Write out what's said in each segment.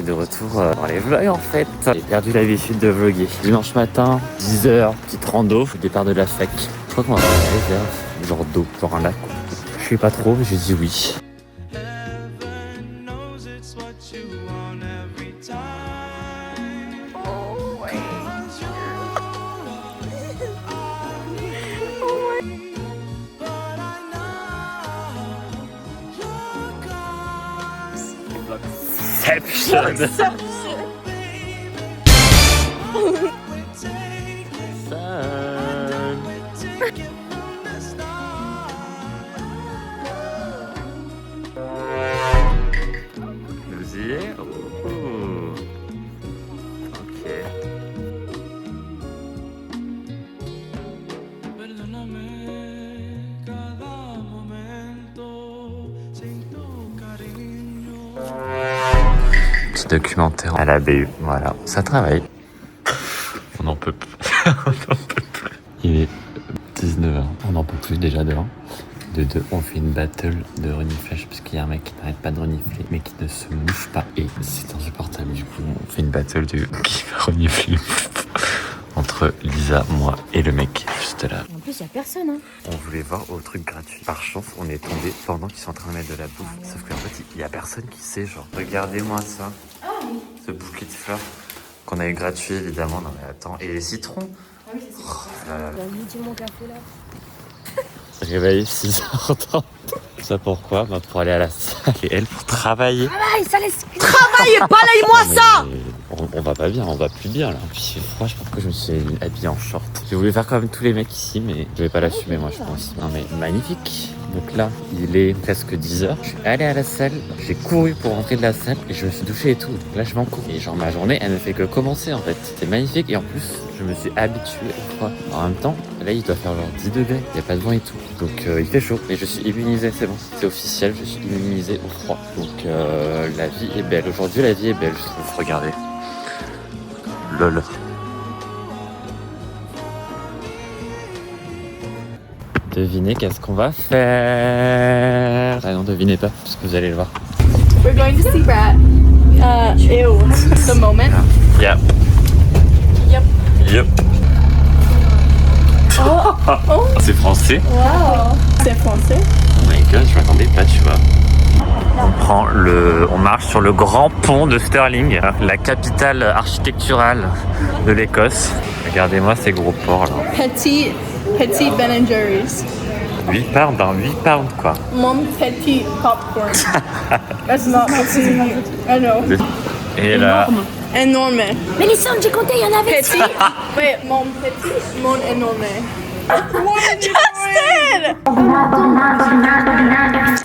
de retour dans les vlogs en fait. J'ai perdu l'habitude de vlogger. Dimanche matin, 10h, petite rando, départ de la fac. Je crois qu'on va faire une réserve, genre d'eau, genre un lac. Je sais pas trop, mais j'ai dit oui. Vous y êtes? Ok. Petit documentaire à la BU, voilà, ça travaille. On n'en peut plus. On n'en peut plus. Il est 19h, on n'en peut plus déjà dehors. De deux, on fait une battle de reniflage parce qu'il y a un mec qui n'arrête pas de renifler mais qui ne se mouche pas et c'est insupportable. Du coup, on fait une battle de qui va renifler entre Lisa, moi et le mec juste là. En plus, il n'y a personne. Hein. On voulait voir au truc gratuit. Par chance, on est tombé pendant qu'ils sont en train de mettre de la bouffe. Sauf qu'en fait, il n'y a personne qui sait, genre. Regardez-moi ça. Ce bouquet de fleurs qu'on a eu gratuit, évidemment. Non mais attends. Et les citrons. Ah oui, c'est ça. Dis mon café là. Réveillé 6h30. Ça pourquoi? Bah pour aller à la salle et elle pour travailler. Travaille, ça laisse. Travaille, balaye-moi ça. On va pas bien, on va plus bien là. Puis il fait froid, je pense que je me suis habillé en short. J'ai voulu faire comme tous les mecs ici, mais je vais pas l'assumer moi je pense. Non mais magnifique. Donc là, il est presque 10h. Je suis allé à la salle, j'ai couru pour rentrer de la salle et je me suis douché et tout. Donc là je m'en cours. Et genre ma journée, elle ne fait que commencer en fait. C'était magnifique et en plus, je me suis habitué au froid. En même temps, là il doit faire genre 10 degrés, il n'y a pas de vent et tout. Donc il fait chaud. Mais je suis immunisé, c'est bon. C'est officiel, je suis immunisé au froid. Donc la vie est belle. Aujourd'hui la vie est belle, je trouve. Regardez. Lol. Devinez qu'est-ce qu'on va faire. Ah non, devinez pas, parce que vous allez le voir. We're going to see Brad. Ew. The moment. Yep. Yep. Yep. Oh. C'est français. Wow. C'est français. Oh my god, je m'attendais pas, tu vois. On marche sur le grand pont de Stirling, la capitale architecturale de l'Écosse. Regardez-moi ces gros ports là. Petit Ben Jerry's. 8 pounds, hein, 8 pounds quoi. Mon petit popcorn. That's not petit. I know. Et là, Énorme. Mélissande, j'ai compté, il y en avait. Petit. Wait, mon petit, mon énorme. What did you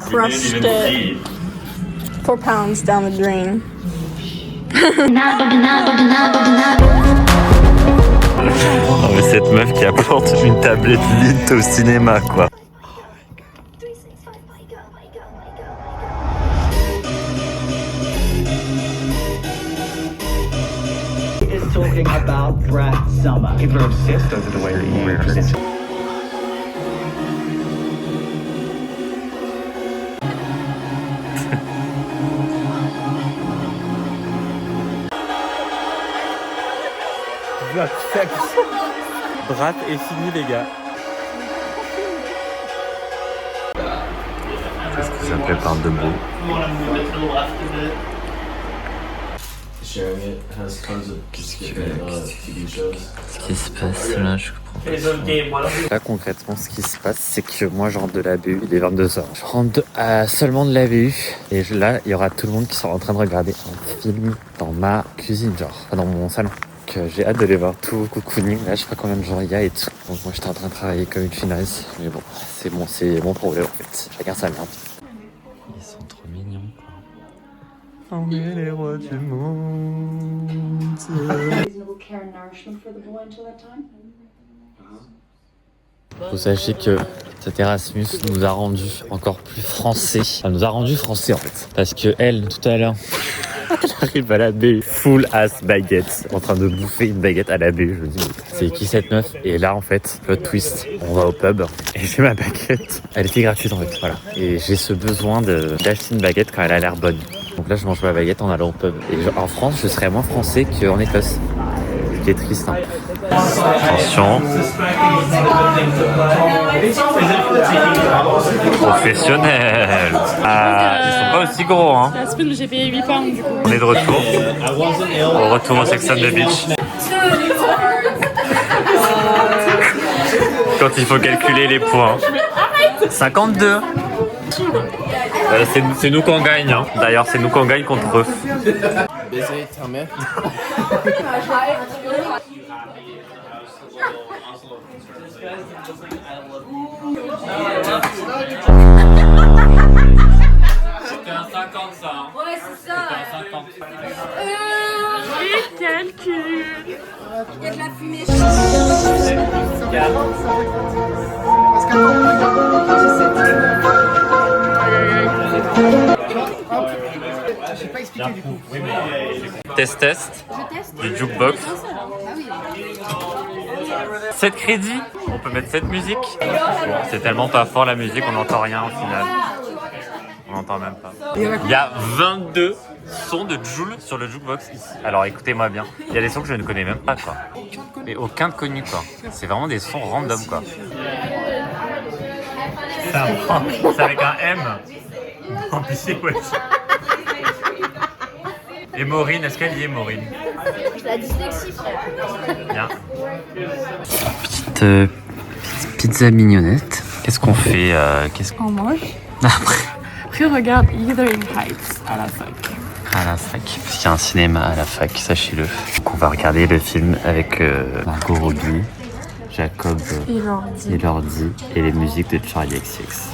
crushed it. 4 pounds down the drain. oh, mais cette meuf qui apporte une tablette Lint au cinéma quoi. Is talking about Brad Summer. People are obsessed over the way that he presents. Brat est fini les gars. Qu'est-ce que ça prépare de beau? Qu'est-ce qui se passe là? Je comprends pas. Là concrètement ce qui se passe c'est que moi je rentre de la BU, il est 22h. Je rentre seulement de la BU et là il y aura tout le monde qui sera en train de regarder un film dans ma cuisine, genre dans mon salon. J'ai hâte de les voir tout cocooning. Là je sais pas combien de jours il y a et tout. Donc moi j'étais en train de travailler comme une chinoise. Mais bon, c'est mon problème en fait. Chacun sa merde. Ils sont trop mignons quoi. On est les rois du monde. Vous sachez que cet Erasmus nous a rendu encore plus français. Elle nous a rendu français en fait. Parce que elle, tout à l'heure, elle arrive à la baie, full ass baguette, en train de bouffer une baguette à la baie. Je me dis, c'est qui cette meuf? Et là en fait, plot twist, on va au pub et j'ai ma baguette. Elle était gratuite en fait, voilà. Et j'ai ce besoin d'acheter une baguette quand elle a l'air bonne. Donc là, je mange ma baguette en allant au pub. Et en France, je serais moins français qu'en Écosse. Ce qui est triste. Hein. Attention. Professionnel. Ah, ils sont pas aussi gros, hein. La spoon, j'ai payé 8 pounds du coup. On est de retour. Au retour au Sex and the Beach. Quand il faut calculer les points. 52. C'est nous qu'on gagne. Hein. D'ailleurs, c'est nous qu'on gagne contre eux. Désolé, ta mère. C'était un 50 ça. Hein. Ouais, c'est ça. C'était un 50. Calcul. Il y a de la fumée. J'ai pas expliqué du coup. Test. Du jukebox. 7 crédits. On peut mettre cette musique. C'est tellement pas fort la musique, on n'entend rien au final. On n'entend même pas. Il y a 22 sons de Joule sur le jukebox ici. Alors écoutez-moi bien. Il y a des sons que je ne connais même pas quoi. Mais aucun de connu quoi. C'est vraiment des sons random quoi. C'est avec un M. En plus, ouais. Et Maureen, est-ce qu'elle y est Maureen? La dyslexie, frère. Bien. Petite pizza mignonnette. Qu'est-ce qu'on fait On mange. Après, on regarde Wuthering Heights à la fac. À la fac. Parce qu'il y a un cinéma à la fac, sachez-le. Donc on va regarder le film avec Margot Robbie, Jacob Elordi et les musiques de Charlie XCX.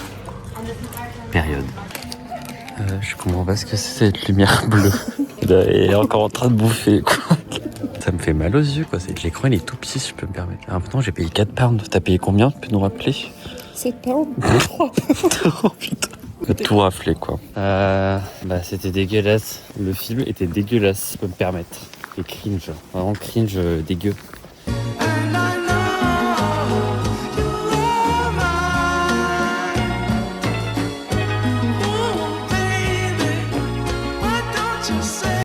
Période. Je comprends pas ce que c'est cette lumière bleue. Il est encore en train de bouffer quoi. Ça me fait mal aux yeux quoi. L'écran il est tout petit si je peux me permettre. Ah, maintenant j'ai payé 4 pounds. T'as payé combien? Tu peux nous rappeler? 7 pounds. Oh putain. Tout raflé quoi. Bah c'était dégueulasse. Le film était dégueulasse si je peux me permettre. Et cringe. Vraiment cringe dégueu.